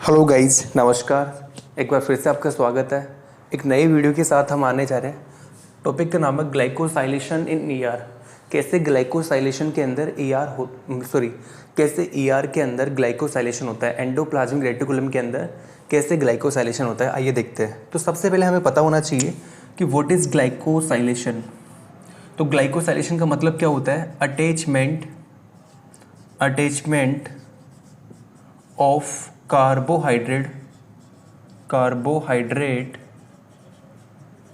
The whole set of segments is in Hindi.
हेलो गाइज, नमस्कार। एक बार फिर से आपका स्वागत है। एक नई वीडियो के साथ हम आने जा रहे हैं। टॉपिक का नाम है ग्लाइकोसाइलेशन इन ईआर। कैसे ग्लाइकोसाइलेशन के अंदर कैसे ईआर के अंदर ग्लाइकोसाइलेशन होता है, एंडोप्लाज्मिक रेटिकुलम के अंदर कैसे ग्लाइकोसाइलेशन होता है, आइए देखते हैं। तो सबसे पहले हमें पता होना चाहिए कि व्हाट इज़ ग्लाइकोसाइलेशन। तो ग्लाइकोसाइलेशन का मतलब क्या होता है? Attachment of carbohydrate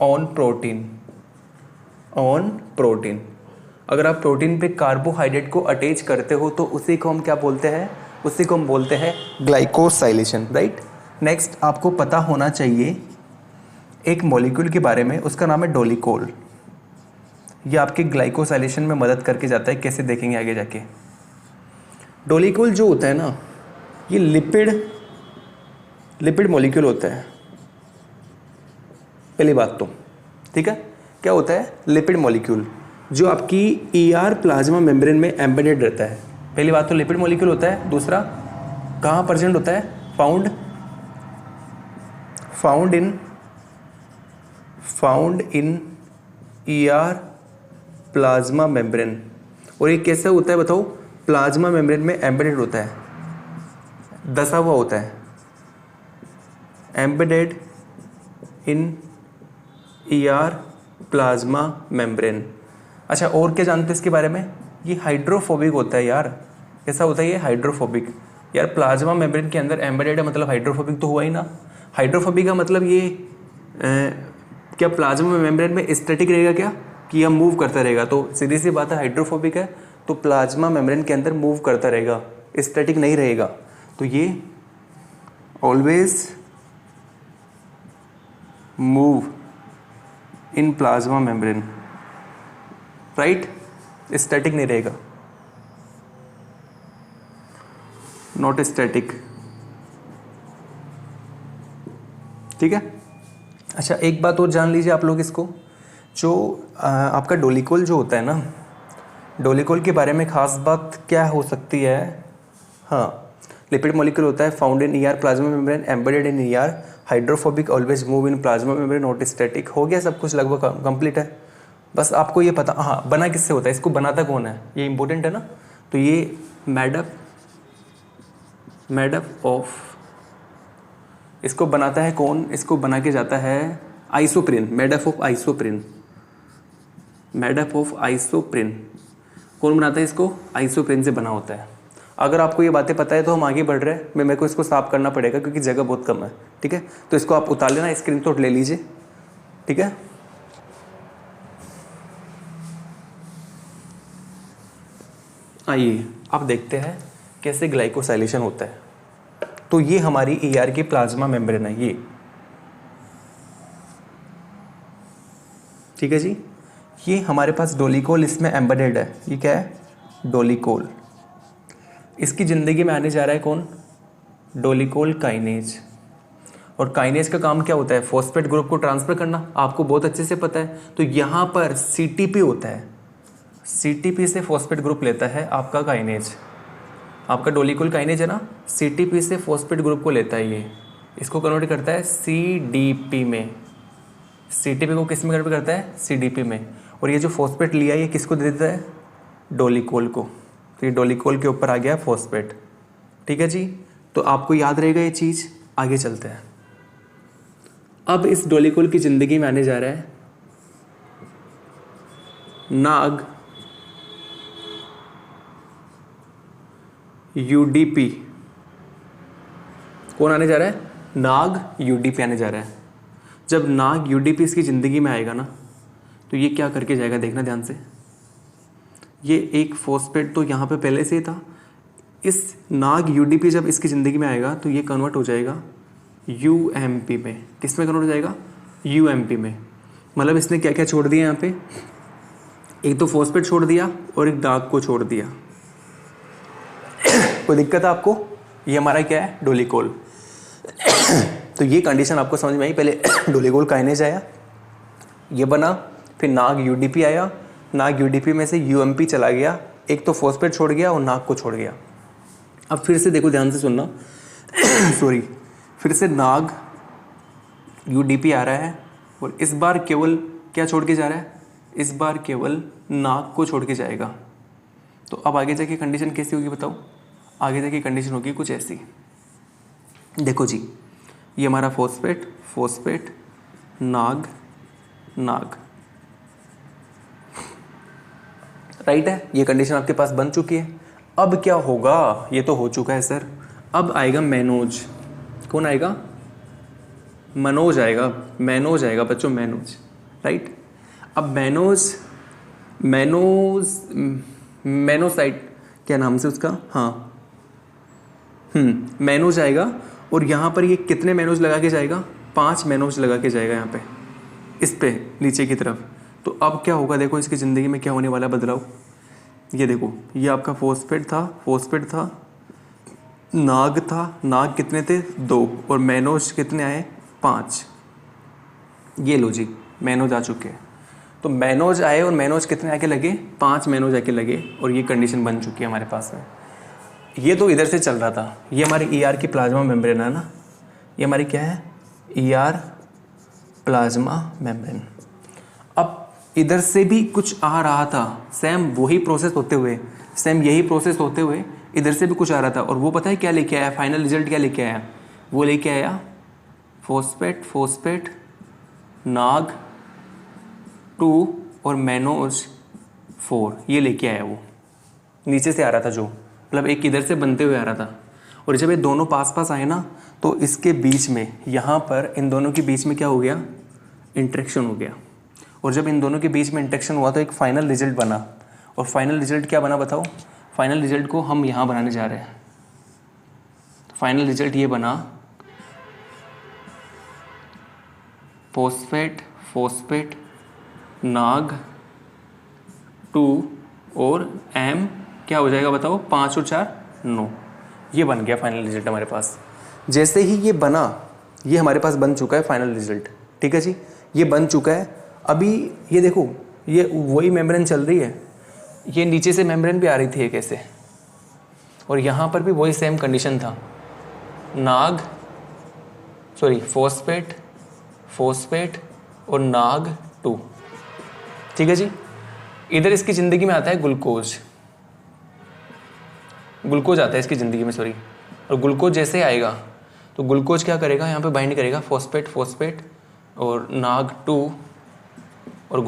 on protein. अगर आप प्रोटीन पे कार्बोहाइड्रेट को अटैच करते हो तो उसी को हम क्या बोलते हैं? उसी को हम बोलते हैं ग्लाइकोसाइलेशन, राइट। नेक्स्ट आपको पता होना चाहिए एक मॉलिक्यूल के बारे में, उसका नाम है डोलिकोल। ये आपके ग्लाइकोसाइलेशन में मदद करके जाता है। कैसे देखेंगे आगे जाके। डोलिकोल जो होता है ना, ये लिपिड मॉलिक्यूल होता है। पहली बात तो ठीक है, क्या होता है? लिपिड मॉलिक्यूल जो आपकी ईआर प्लाज्मा मेम्ब्रेन में एम्बेडेड रहता है। पहली बात तो लिपिड मॉलिक्यूल होता है। दूसरा, कहाँ प्रेजेंट होता है? Found in ER plasma membrane. और ये कैसे होता है बताओ? प्लाज्मा मेम्ब्रेन में एम्बेडेड होता है, दसा हुआ होता है, embedded in ER plasma membrane. अच्छा, और क्या जानते हो इसके बारे में? ये हाइड्रोफोबिक होता है यार। कैसा होता है ये? हाइड्रोफोबिक। यार प्लाज्मा मेम्ब्रेन के अंदर एम्बेडेड है, मतलब हाइड्रोफोबिक तो हुआ ही ना। हाइड्रोफोबिक का मतलब ये क्या प्लाज्मा मेम्ब्रेन में स्टैटिक रहेगा क्या, कि यह मूव करता रहेगा? तो सीधी सी बात है, हाइड्रोफोबिक है तो प्लाज्मा मेम्ब्रेन के अंदर मूव करता रहेगा, स्टैटिक नहीं रहेगा। तो ये always move in plasma membrane, right. Static नहीं रहेगा, नॉट स्टैटिक, ठीक है। अच्छा, एक बात और जान लीजिए आप लोग इसको, जो आपका डोलिकोल जो होता है ना, डोलिकोल के बारे में खास बात क्या हो सकती है? हाँ, लिपिड मॉलिक्यूल होता है, found in ER plasma membrane, embedded in ER, hydrophobic, always move in plasma membrane, not static. हो गया सब कुछ, लगभग कंप्लीट है। बस आपको ये पता, हाँ, बना किससे होता है, इसको बनाता कौन है, ये इंपॉर्टेंट है ना। तो ये मेडअप ऑफ, इसको बनाता है कौन? इसको बना के जाता है आइसोप्रिन, मेडअप ऑफ आइसोप्रिन। कौन बनाता है इसको? आइसोप्रिन से बना होता है। अगर आपको ये बातें पता है तो हम आगे बढ़ रहे हैं। मेरे को इसको साफ करना पड़ेगा क्योंकि जगह बहुत कम है, ठीक है। तो इसको आप उतार लेना, स्क्रीनशॉट ले लीजिए, ठीक है। आइए आप देखते हैं कैसे ग्लाइकोसाइलेशन होता है। तो ये हमारी ईआर की प्लाज्मा मेम्ब्रेन है, ये, ठीक है जी। ये हमारे पास डोलिकोल इसमें एम्बेडेड है। ये क्या है? डोलिकोल। इसकी ज़िंदगी में आने जा रहा है कौन? डोलिकोल काइनेज। और काइनेज का काम क्या होता है? फॉस्फेट ग्रुप को ट्रांसफर करना, आपको बहुत अच्छे से पता है। तो यहाँ पर सीटीपी होता है, सीटीपी से फॉस्फेट ग्रुप लेता है आपका काइनेज। आपका डोलिकोल काइनेज है ना, सीटीपी से फॉस्फेट ग्रुप को लेता है। ये इसको कन्वर्ट करता है सीडीपी में। सीटीपी को किस में कन्वर्ट करता है? सीडीपी में। और ये जो फॉस्फेट लिया है ये किसको दे देता है? डोलिकोल को। तो ये डोलिकोल के ऊपर आ गया फॉस्फेट, ठीक है जी। तो आपको याद रहेगा ये चीज़। आगे चलते हैं। अब इस डोलिकोल की ज़िंदगी में आने जा रहा है नाग यूडीपी। कौन आने जा रहा है? नाग यूडीपी आने जा रहा है। जब नाग यूडीपी इसकी ज़िंदगी में आएगा ना, तो ये क्या करके जाएगा, देखना ध्यान से। ये एक फॉस्फेट तो यहाँ पे पहले से ही था। इस नाग यूडीपी जब इसकी ज़िंदगी में आएगा तो ये कन्वर्ट हो जाएगा यूएमपी में। किस में कन्वर्ट हो जाएगा? यूएमपी में। मतलब इसने क्या क्या छोड़ दिया यहाँ पे? एक तो फॉस्फेट छोड़ दिया और एक नाग को छोड़ दिया। कोई दिक्कत है आपको? ये हमारा क्या है? डोलिकोल। तो ये कंडीशन आपको समझ में आई। पहले डोलिकोल काइनेज आया, ये बना, फिर नाग यूडीपी आया, नाग यूडीपी में से यूएमपी चला गया, एक तो फॉस्फेट छोड़ गया और नाग को छोड़ गया। अब फिर से देखो, ध्यान से सुनना। सॉरी, फिर से नाग UDP आ रहा है और इस बार केवल क्या छोड़ के जा रहा है, इस बार केवल नाग को छोड़ के जाएगा। तो अब आगे जाके कंडीशन कैसी होगी बताओ? आगे जाके कंडीशन होगी कुछ ऐसी, देखो जी, ये हमारा फॉस्फेट फॉस्फेट नाग नाग, राइट है, ये कंडीशन आपके पास बन चुकी है। अब क्या होगा, ये तो हो चुका है सर, अब आएगा मैनोज। कौन आएगा? मनोज आएगा, मैनोज आएगा बच्चों, मैनोज, राइट। अब मैनोसाइट क्या नाम से उसका, हाँ मैनोज आएगा। और यहाँ पर ये कितने मैनोज लगा के जाएगा? 5 मैनोज लगा के जाएगा यहाँ पे, इस पे नीचे की तरफ। तो अब क्या होगा, देखो इसकी ज़िंदगी में क्या होने वाला बदलाव। ये देखो, ये आपका फॉस्फेट था, नाग था, नाग कितने थे? 2, और मैनोज कितने आए? 5। ये लो जी, मैनोज आ चुके हैं। तो मैनोज आए और मैनोज कितने आके लगे? 5 मैनोज आके लगे, और ये कंडीशन बन चुकी है हमारे पास में। ये तो इधर से चल रहा था, ये हमारी ER की प्लाज्मा मेम्ब्रेन है ना, ये हमारी क्या है? ER plasma membrane. अब इधर से भी कुछ आ रहा था, सेम वही प्रोसेस होते हुए, सेम यही प्रोसेस होते हुए इधर से भी कुछ आ रहा था। और वो पता है क्या लेके आया? फाइनल रिजल्ट क्या लेके आया? वो लेके आया फॉस्फेट नाग 2 और मैनोज 4, ये लेके आया। वो नीचे से आ रहा था, जो मतलब एक इधर से बनते हुए आ रहा था। और जब ये दोनों पास पास आए ना, तो इसके बीच में, यहाँ पर इन दोनों के बीच में क्या हो गया? इंटरेक्शन हो गया। और जब इन दोनों के बीच में इंटरेक्शन हुआ तो एक फाइनल रिजल्ट बना। और फाइनल रिजल्ट क्या बना बताओ? फाइनल रिजल्ट को हम यहाँ बनाने जा रहे हैं। फाइनल रिजल्ट ये बना, फॉस्फेट नाग 2 और M क्या हो जाएगा बताओ? 5 और 4 9। ये बन गया फाइनल रिजल्ट हमारे पास। जैसे ही ये बना, ये हमारे पास बन चुका है फाइनल रिजल्ट, ठीक है जी, ये बन चुका है। अभी ये देखो, ये वही मेम्ब्रेन चल रही है, ये नीचे से मेम्ब्रेन भी आ रही थी एक ऐसे, और यहाँ पर भी वही सेम कंडीशन था, फॉस्फेट और नाग 2, ठीक है जी। इधर इसकी ज़िंदगी में आता है ग्लूकोज आता है इसकी ज़िंदगी में, सॉरी। और ग्लूकोज जैसे आएगा तो ग्लूकोज क्या करेगा? यहाँ पे बाइंड करेगा फॉस्फेट और नाग 2 और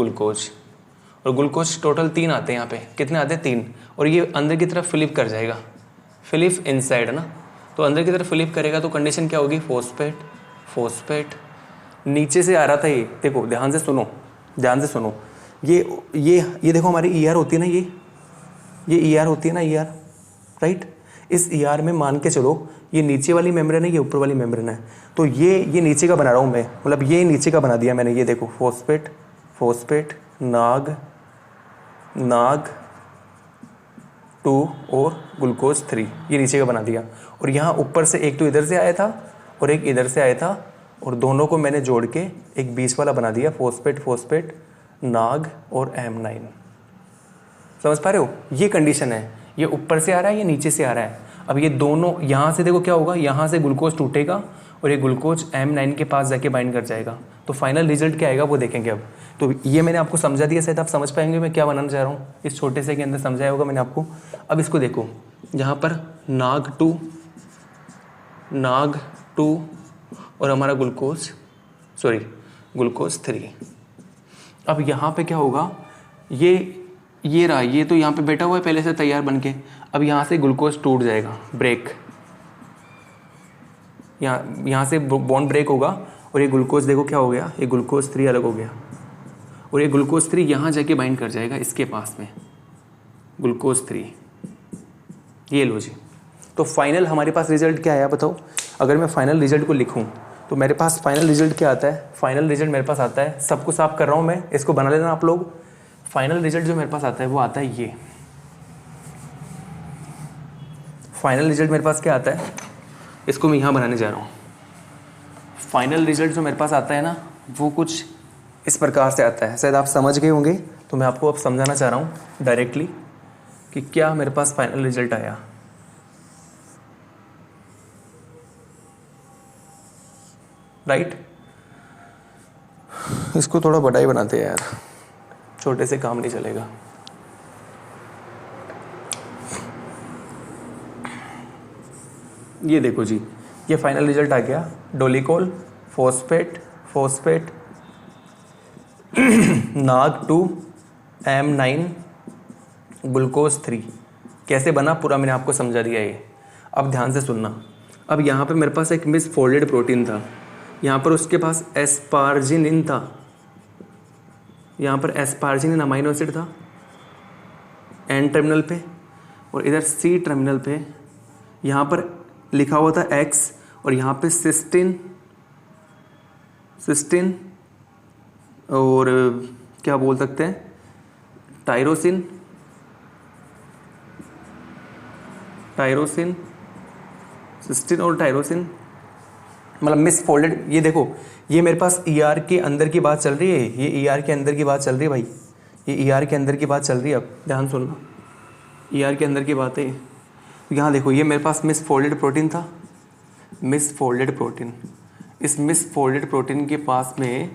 ग्लूकोज टोटल 3 आते हैं यहाँ पे। कितने आते हैं? 3। और ये अंदर की तरफ फ्लिप कर जाएगा, फ्लिप इनसाइड है ना, तो अंदर की तरफ फ्लिप करेगा तो कंडीशन क्या होगी? फॉस्फेट नीचे से आ रहा था ये, देखो ध्यान से सुनो, ये देखो हमारी ER होती है ना, ये ER होती है ना, ER, राइट। इस ER में मान के चलो ये नीचे वाली मेम्ब्रेन है, ये ऊपर वाली मेम्ब्रेन है। तो ये नीचे का बना रहा हूँ मैं, मतलब ये नीचे का बना दिया मैंने। ये देखो फॉस्फेट नाग 2 और ग्लूकोज 3, ये नीचे का बना दिया। और यहाँ ऊपर से एक तो इधर से आया था और एक इधर से आया था, और दोनों को मैंने जोड़ के एक बीच वाला बना दिया, फॉस्फेट नाग और M9। समझ पा रहे हो? ये कंडीशन है, ये ऊपर से आ रहा है, ये नीचे से आ रहा है। अब ये दोनों यहाँ से देखो क्या होगा, यहाँ से ग्लूकोज टूटेगा और ये ग्लूकोज M9 के पास जाके बाइंड कर जाएगा। तो फाइनल रिजल्ट क्या आएगा वो देखेंगे अब। तो ये मैंने आपको समझा दिया, शायद आप समझ पाएंगे मैं क्या बनाना चाह रहा हूँ। इस छोटे से के अंदर समझाया होगा मैंने आपको। अब इसको देखो, यहाँ पर नाग 2 और हमारा ग्लूकोज 3। अब यहाँ पे क्या होगा, ये रहा, ये तो यहाँ पे बैठा हुआ है पहले से तैयार बन के। अब यहाँ से ग्लूकोज टूट जाएगा, ब्रेक, यहाँ से बॉन्ड ब्रेक होगा और ये ग्लूकोज देखो क्या हो गया, ये ग्लूकोज 3 अलग हो गया और ये ग्लूकोज 3 यहाँ जाके बाइंड कर जाएगा इसके पास में, ग्लूकोज 3। ये लो जी। तो फाइनल हमारे पास रिजल्ट क्या आया बताओ? अगर मैं फाइनल रिजल्ट को लिखूँ तो मेरे पास फाइनल रिजल्ट क्या आता है? फाइनल रिजल्ट मेरे पास आता है, सब कुछ साफ कर रहा हूँ मैं, इसको बना लेना आप लोग। फाइनल रिजल्ट जो मेरे पास आता है वो आता है ये। फाइनल रिजल्ट मेरे पास क्या आता है, इसको मैं यहाँ बनाने जा रहा हूँ। फाइनल रिजल्ट जो मेरे पास आता है ना, वो कुछ इस प्रकार से आता है। शायद आप समझ गए होंगे, तो मैं आपको अब समझाना चाह रहा हूँ डायरेक्टली कि क्या मेरे पास फाइनल रिजल्ट आया। राइट। इसको थोड़ा बड़ा ही बनाते हैं यार, छोटे से काम नहीं चलेगा। ये देखो जी, ये फाइनल रिजल्ट आ गया, डोलिकोल, phosphate, phosphate, NAG2, M9, glucose 3। कैसे बना पूरा मैंने आपको समझा दिया ये। अब ध्यान से सुनना। अब यहाँ पे मेरे पास एक मिस फोल्डेड प्रोटीन था, यहाँ पर उसके पास एस्पार्जिनिन था, यहाँ पर एस्पार्जिनिन अमाइनो एसिड था N टर्मिनल पे, और इधर C टर्मिनल पे यहाँ पर लिखा हुआ था X, और यहाँ पे सिस्टीन और क्या बोल सकते हैं, टायरोसिन, सिस्टीन और टायरोसिन, मतलब मिस फोल्डेड। ये देखो, ये मेरे पास ER के अंदर की बात चल रही है, ये ER के अंदर की बात चल रही है भाई, ये ER के अंदर की बात चल रही है। अब ध्यान सुनना, ER के अंदर की बात है। यहाँ देखो, ये मेरे पास मिस फोल्डेड प्रोटीन था, मिस फोल्डेड प्रोटीन। इस मिस फोल्डेड प्रोटीन के पास में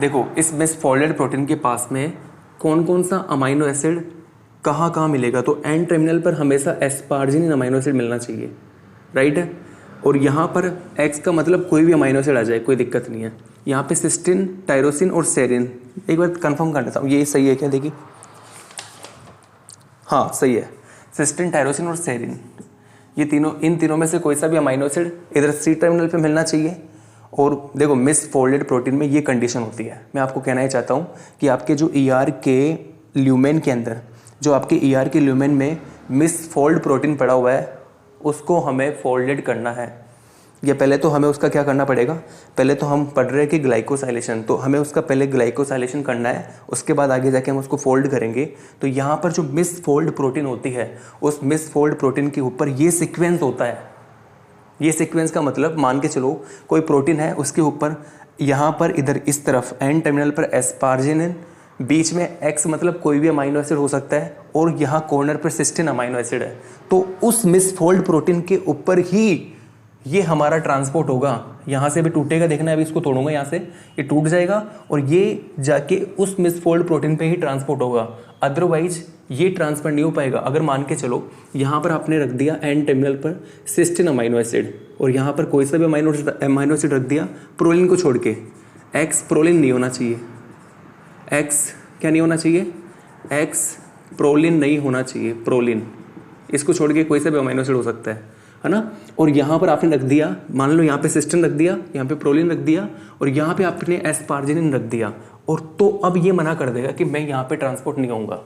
देखो, इस मिस फोल्डेड प्रोटीन के पास में कौन कौन सा अमाइनो एसिड कहाँ कहाँ मिलेगा, तो N टर्मिनल पर हमेशा एस्पार्जिनिन अमाइनो एसिड मिलना चाहिए, राइट है। और यहाँ पर X का मतलब कोई भी अमाइनो एसिड आ जाए, कोई दिक्कत नहीं है। यहाँ पे सिस्टीन, टायरोसिन और सेरिन। एक बार कंफर्म कर लेता हूँ, ये सही है क्या, देखिए, हाँ सही है, सिस्टीन, टायरोसिन और सेरिन, ये तीनों, इन तीनों में से कोई सा भी अमाइनो एसिड इधर C टर्मिनल पे मिलना चाहिए। और देखो, मिस फोल्डेड प्रोटीन में ये कंडीशन होती है। मैं आपको कहना ही चाहता हूँ कि आपके जो ER के ल्यूमेन के अंदर, जो आपके ER के ल्यूमेन में मिस फोल्ड प्रोटीन पड़ा हुआ है, उसको हमें फोल्डेड करना है। या पहले तो हमें उसका क्या करना पड़ेगा, पहले तो हम पढ़ रहे हैं कि ग्लाइकोसाइलेशन, तो हमें उसका पहले ग्लाइकोसाइलेशन करना है, उसके बाद आगे जाके हम उसको फोल्ड करेंगे। तो यहाँ पर जो मिस फोल्ड प्रोटीन होती है, उस मिस फोल्ड प्रोटीन के ऊपर ये सीक्वेंस होता है। ये सीक्वेंस का मतलब, मान के चलो कोई प्रोटीन है, उसके ऊपर यहाँ पर इधर इस तरफ N टर्मिनल पर एस्पार्जिनिन, बीच में X मतलब कोई भी अमाइनो एसिड हो सकता है, और यहाँ कॉर्नर पर सिस्टीन अमाइनो एसिड है। तो उस मिस फोल्ड प्रोटीन के ऊपर ही ये हमारा ट्रांसपोर्ट होगा। यहाँ से भी टूटेगा, देखना है, अभी इसको तोड़ूंगा, यहाँ से ये टूट जाएगा और ये जाके उस मिस फोल्ड प्रोटीन पे ही ट्रांसपोर्ट होगा। अदरवाइज ये ट्रांसफर नहीं हो पाएगा। अगर मान के चलो यहाँ पर आपने रख दिया N टर्मिनल पर सिस्टीन अमाइनो एसिड, और यहाँ पर कोई सा भी अमाइनो एसिड रख दिया प्रोलिन को छोड़ के, X प्रोलिन नहीं होना चाहिए, X क्या नहीं होना चाहिए, X प्रोलिन नहीं होना चाहिए, प्रोलिन, इसको छोड़ के कोई सा भी अमाइनो एसिड हो सकता है ना। और यहाँ पर आपने रख दिया, मान लो यहाँ पे सिस्टीन रख दिया, यहाँ पे प्रोलिन रख दिया, और यहाँ पे आपने एस्पार्जिनिन रख दिया, और तो अब ये मना कर देगा कि मैं यहाँ पे ट्रांसपोर्ट नहीं होऊंगा।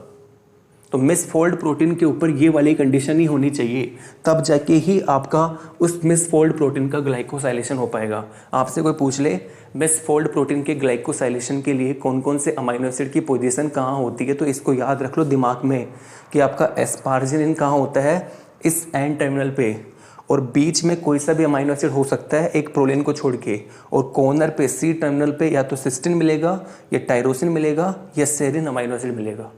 तो मिस फोल्ड प्रोटीन के ऊपर ये वाली कंडीशन ही होनी चाहिए, तब जाके ही आपका उस मिस फोल्ड प्रोटीन का ग्लाइकोसाइलेशन हो पाएगा। आपसे कोई पूछ ले मिस फोल्ड प्रोटीन के ग्लाइकोसाइलेशन के लिए कौन कौन से अमाइनो एसिड की पोजीशन कहाँ होती है, तो इसको याद रख लो दिमाग में कि आपका एस्पार्जिनिन कहाँ होता है, इस N टर्मिनल पे, और बीच में कोई सा भी अमाइनो एसिड हो सकता है एक प्रोलिन को छोड़ के, और कॉर्नर पे C टर्मिनल पे या तो सिस्टीन मिलेगा, या टायरोसिन मिलेगा, या सेरिन अमाइनो एसिड मिलेगा,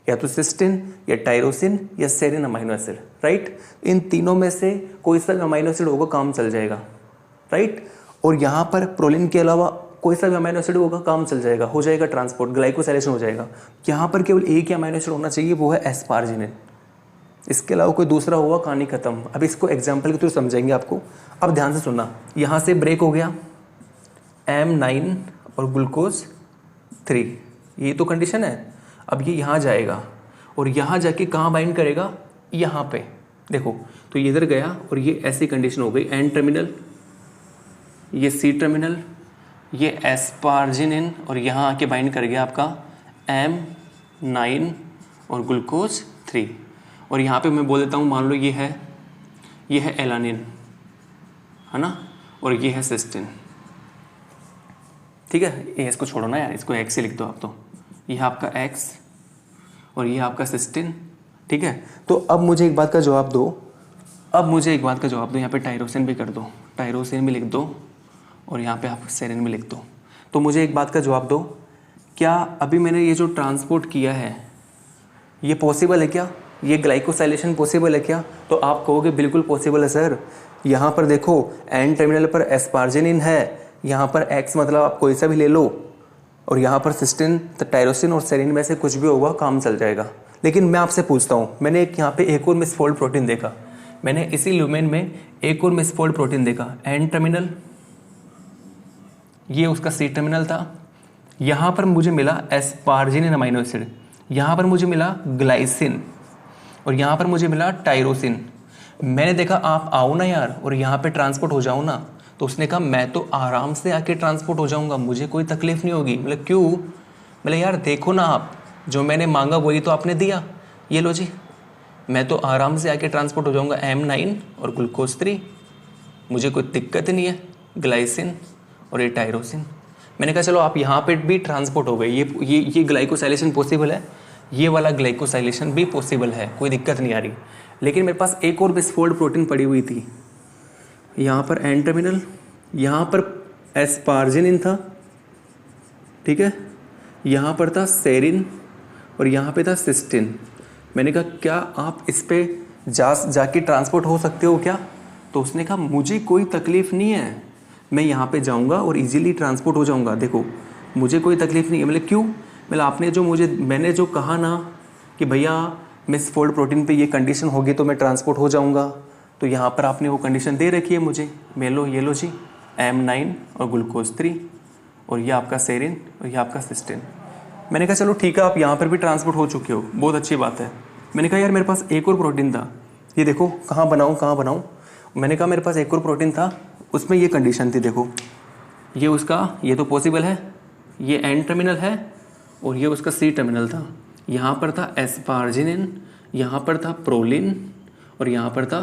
या तो सिस्टीन या टायरोसिन या सेरिन अमाइनो एसिड, राइट। इन तीनों में से कोई सा भी अमाइनो एसिड होगा, काम चल जाएगा, राइट। और यहाँ पर प्रोलिन के अलावा कोई सा भी अमाइनो एसिड होगा, काम चल जाएगा, हो जाएगा ट्रांसपोर्ट, ग्लाइकोसाइलेशन हो जाएगा। यहाँ पर केवल एक ही अमाइनो एसिड होना चाहिए, वो है एस्पार्जिनिन। इसके अलावा कोई दूसरा हुआ, कहानी खत्म। अब इसको एग्जाम्पल के थ्रू समझाएंगे आपको। अब ध्यान से सुनना, यहाँ से ब्रेक हो गया M9 और ग्लूकोज 3, ये तो कंडीशन है। अब ये यहाँ जाएगा और यहाँ जाके कहाँ बाइंड करेगा, यहाँ पे देखो, तो ये इधर गया और ये ऐसी कंडीशन हो गई, N टर्मिनल, ये C टर्मिनल, ये एस्पार्जिनिन, और यहाँ आके बाइंड कर गया आपका M9 और ग्लूकोज 3। और यहाँ पे मैं बोल देता हूँ, मान लो ये है एलानिन, है ना, और ये है सिस्टीन, ठीक है। ये इसको छोड़ो ना यार, इसको X से लिख दो आप, तो ये आपका X और ये आपका सिस्टीन, ठीक है। तो अब मुझे एक बात का जवाब दो, यहाँ पे टायरोसिन भी कर दो, टायरोसिन भी लिख दो, और यहाँ पे आप सेरिन भी लिख दो। तो मुझे एक बात का जवाब दो, क्या अभी मैंने ये जो ट्रांसपोर्ट किया है ये पॉसिबल है क्या? ये ग्लाइकोसाइलेशन पॉसिबल है क्या? तो आप कहोगे बिल्कुल पॉसिबल है सर। यहाँ पर देखो एन टर्मिनल पर एस्पार्जिनिन है, यहाँ पर एक्स मतलब आप कोई सा भी ले लो, और यहाँ पर सिस्टीन, टायरोसिन और सेरीन में से कुछ भी होगा, काम चल जाएगा। लेकिन मैं आपसे पूछता हूँ, मैंने यहाँ पे एक और मिसफोल्ड प्रोटीन देखा, मैंने इसी ल्यूमेन में एक और मिसफोल्ड प्रोटीन देखा, एन टर्मिनल, ये उसका सी टर्मिनल था। यहाँ पर मुझे मिला एस्पार्जिनिन अमाइनो एसिड, यहाँ पर मुझे मिला ग्लाइसिन, और यहाँ पर मुझे मिला टायरोसिन। मैंने देखा आप आओ ना यार और यहाँ पे ट्रांसपोर्ट हो जाओ ना, तो उसने कहा मैं तो आराम से आके ट्रांसपोर्ट हो जाऊँगा, मुझे कोई तकलीफ नहीं होगी। मतलब क्यों? मतलब यार देखो ना, आप जो मैंने मांगा वही तो आपने दिया, ये लो जी, मैं तो आराम से आके ट्रांसपोर्ट हो जाऊँगा M9 और ग्लूकोज 3, मुझे कोई दिक्कत नहीं है, ग्लाइसिन और ये टायरोसिन। मैंने कहा चलो आप यहाँ पे भी ट्रांसपोर्ट हो गए, ये ग्लाइकोसाइलेशन पॉसिबल है, ये वाला ग्लाइकोसाइलेशन भी पॉसिबल है, कोई दिक्कत नहीं आ रही। लेकिन मेरे पास एक और मिसफोल्ड प्रोटीन पड़ी हुई थी, यहाँ पर एन टर्मिनल, यहाँ पर एस्पार्जिनिन था, ठीक है, यहाँ पर था सेरिन और यहाँ पे था सिस्टीन। मैंने कहा क्या आप इस पे जाके ट्रांसपोर्ट हो सकते हो क्या? तो उसने कहा मुझे कोई तकलीफ़ नहीं है, मैं यहाँ पे जाऊँगा और इजीली ट्रांसपोर्ट हो जाऊँगा, देखो मुझे कोई तकलीफ़ नहीं है। मतलब क्यों? मतलब आपने जो मैंने जो कहा ना कि भैया मिसफोल्ड प्रोटीन पे ये कंडीशन होगी तो मैं ट्रांसपोर्ट हो जाऊँगा, तो यहाँ पर आपने वो कंडीशन दे रखी है मुझे। ये लो जी, M9 और ग्लूकोज 3, और ये आपका सेरिन और ये आपका सिस्टीन। मैंने कहा चलो ठीक है, आप यहाँ पर भी ट्रांसपोर्ट हो चुके हो, बहुत अच्छी बात है। मैंने कहा यार मेरे पास एक और प्रोटीन था, ये देखो कहाँ बनाऊँ। मैंने कहा मेरे पास एक और प्रोटीन था, उसमें ये कंडीशन थी, देखो ये उसका, ये तो पॉसिबल है, ये एन टर्मिनल है और ये उसका सी टर्मिनल था। यहाँ पर था एस्पार्जिनिन, यहाँ पर था प्रोलिन और यहाँ पर था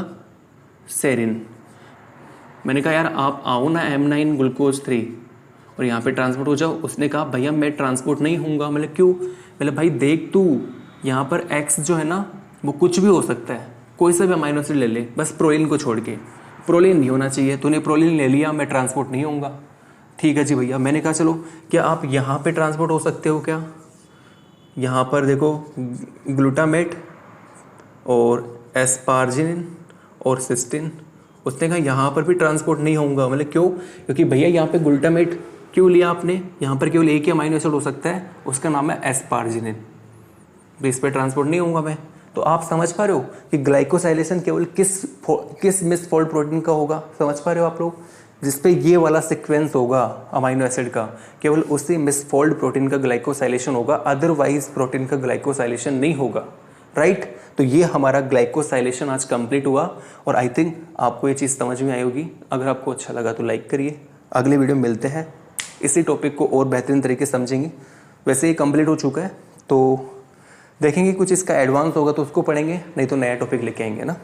सेरिन। मैंने कहा यार आप आओ ना M9 ग्लूकोज 3 और यहाँ पे ट्रांसपोर्ट हो जाओ। उसने कहा भैया मैं ट्रांसपोर्ट नहीं होऊंगा। मतलब क्यों? मतलब भाई देख तू, यहाँ पर एक्स जो है ना वो कुछ भी हो सकता है, कोई सा भी अमाइनो एसिड ले ले, बस प्रोलिन को छोड़ के। प्रोलिन नहीं होना चाहिए, तूने प्रोलिन ले लिया, मैं ट्रांसपोर्ट नहीं होऊंगा। ठीक है जी भैया। मैंने कहा चलो क्या आप यहाँ पे ट्रांसपोर्ट हो सकते हो क्या? यहाँ पर देखो ग्लूटामेट और एस्पार्जिनिन और सिस्टीन। उसने कहा यहाँ पर भी ट्रांसपोर्ट नहीं होऊंगा। मतलब क्यों? क्योंकि भैया यहाँ पे ग्लूटामेट क्यों लिया आपने? यहाँ पर केवल एक ही अमाइनो एसिड हो सकता है, उसका नाम है एस्पार्जिनिन, तो इस पर ट्रांसपोर्ट नहीं होऊंगा मैं। तो आप समझ पा रहे हो कि ग्लाइकोसाइलेशन केवल किस मिसफोल्ड प्रोटीन का होगा? समझ पा रहे हो आप लोग? जिसपे ये वाला सीक्वेंस होगा अमाइनो एसिड का, केवल उसी मिसफोल्ड प्रोटीन का ग्लाइकोसाइलेशन होगा, अदरवाइज प्रोटीन का ग्लाइकोसाइलेशन नहीं होगा। राइट? तो ये हमारा ग्लाइकोसाइलेशन आज कंप्लीट हुआ और आई थिंक आपको ये चीज़ समझ में आई होगी। अगर आपको अच्छा लगा तो लाइक करिए। अगले वीडियो में मिलते हैं, इसी टॉपिक को और बेहतरीन तरीके से समझेंगे। वैसे ये कंप्लीट हो चुका है, तो देखेंगे कुछ इसका एडवांस होगा तो उसको पढ़ेंगे, नहीं तो नया टॉपिक लेके आएंगे ना।